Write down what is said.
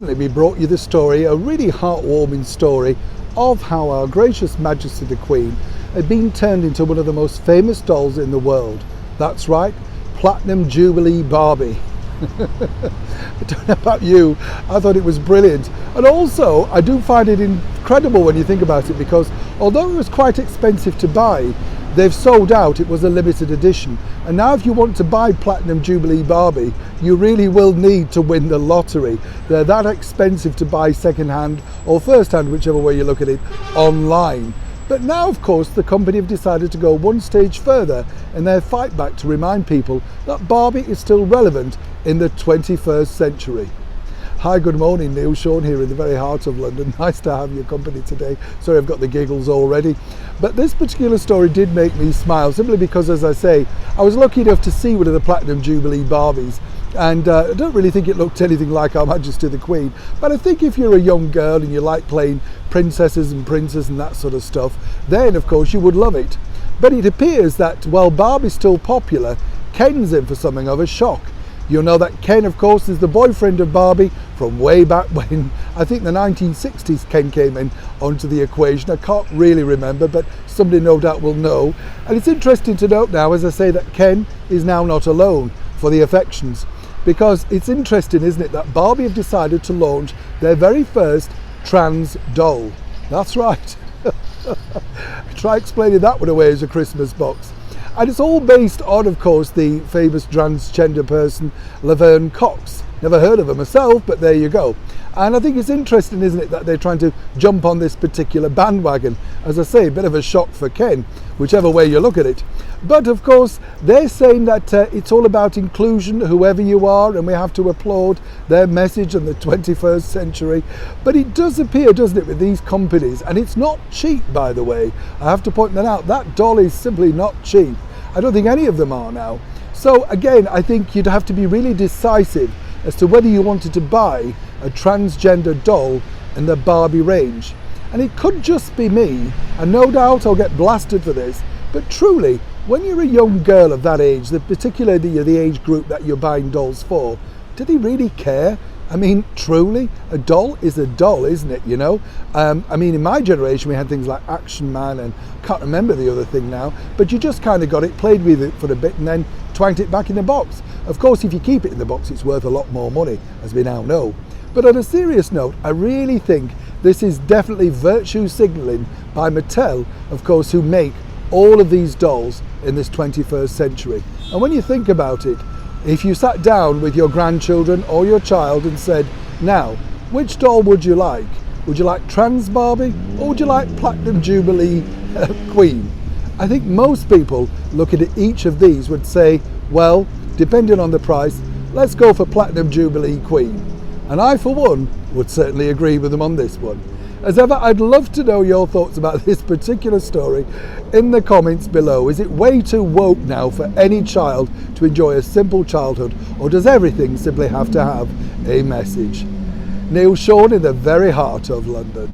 We brought you the story, a really heartwarming story of how Our Gracious Majesty the Queen had been turned into one of the most famous dolls in the world. That's right, Platinum Jubilee Barbie. I don't know about you, I thought it was brilliant. And also, I do find it incredible when you think about it, because although it was quite expensive to buy, they've sold out. It was a limited edition. And now if you want to buy Platinum Jubilee Barbie, you really will need to win the lottery. They're that expensive to buy second-hand or first-hand, whichever way you look at it, online. But now, of course, the company have decided to go one stage further in their fight back to remind people that Barbie is still relevant in the 21st century. Hi, good morning, Neil Sean here in the very heart of London. Nice to have your company today. Sorry, I've got the giggles already. But this particular story did make me smile, simply because, as I say, I was lucky enough to see one of the Platinum Jubilee Barbies, and I don't really think it looked anything like Our Majesty the Queen. But I think if you're a young girl and you like playing princesses and princes and that sort of stuff, then of course you would love it. But it appears that while Barbie's still popular, Ken's in for something of a shock. You'll know that Ken, of course, is the boyfriend of Barbie from way back when, I think the 1960s, Ken came in onto the equation. I can't really remember, but somebody no doubt will know. And it's interesting to note now, as I say, that Ken is now not alone for the affections. Because it's interesting, isn't it, that Barbie have decided to launch their very first trans doll. That's right. Try explaining that one away as a Christmas box. And it's all based on, of course, the famous transgender person, Laverne Cox. Never heard of her myself, but there you go. And I think it's interesting, isn't it, that they're trying to jump on this particular bandwagon. As I say, a bit of a shock for Ken, whichever way you look at it. But of course, they're saying that it's all about inclusion, whoever you are, and we have to applaud their message in the 21st century. But it does appear, doesn't it, with these companies, and it's not cheap, by the way. I have to point that out. That doll is simply not cheap. I don't think any of them are now. So again, I think you'd have to be really decisive as to whether you wanted to buy a transgender doll in the Barbie range. And it could just be me, and no doubt I'll get blasted for this, but truly, when you're a young girl of that age, particularly the age group that you're buying dolls for, do they really care? I mean, truly, a doll is a doll, isn't it, you know? I mean, in my generation, we had things like Action Man, and can't remember the other thing now, but you just kind of got it, played with it for a bit, and then twanked it back in the box. Of course, if you keep it in the box, it's worth a lot more money, as we now know. But on a serious note, I really think this is definitely virtue signalling by Mattel, of course, who make all of these dolls in this 21st century. And when you think about it, if you sat down with your grandchildren or your child and said, now, which doll would you like? Would you like Trans Barbie, or would you like Platinum Jubilee Queen? I think most people looking at each of these would say, well, depending on the price, let's go for Platinum Jubilee Queen. And I, for one, would certainly agree with them on this one. As ever, I'd love to know your thoughts about this particular story in the comments below. Is it way too woke now for any child to enjoy a simple childhood, or does everything simply have to have a message? Neil Sean in the very heart of London.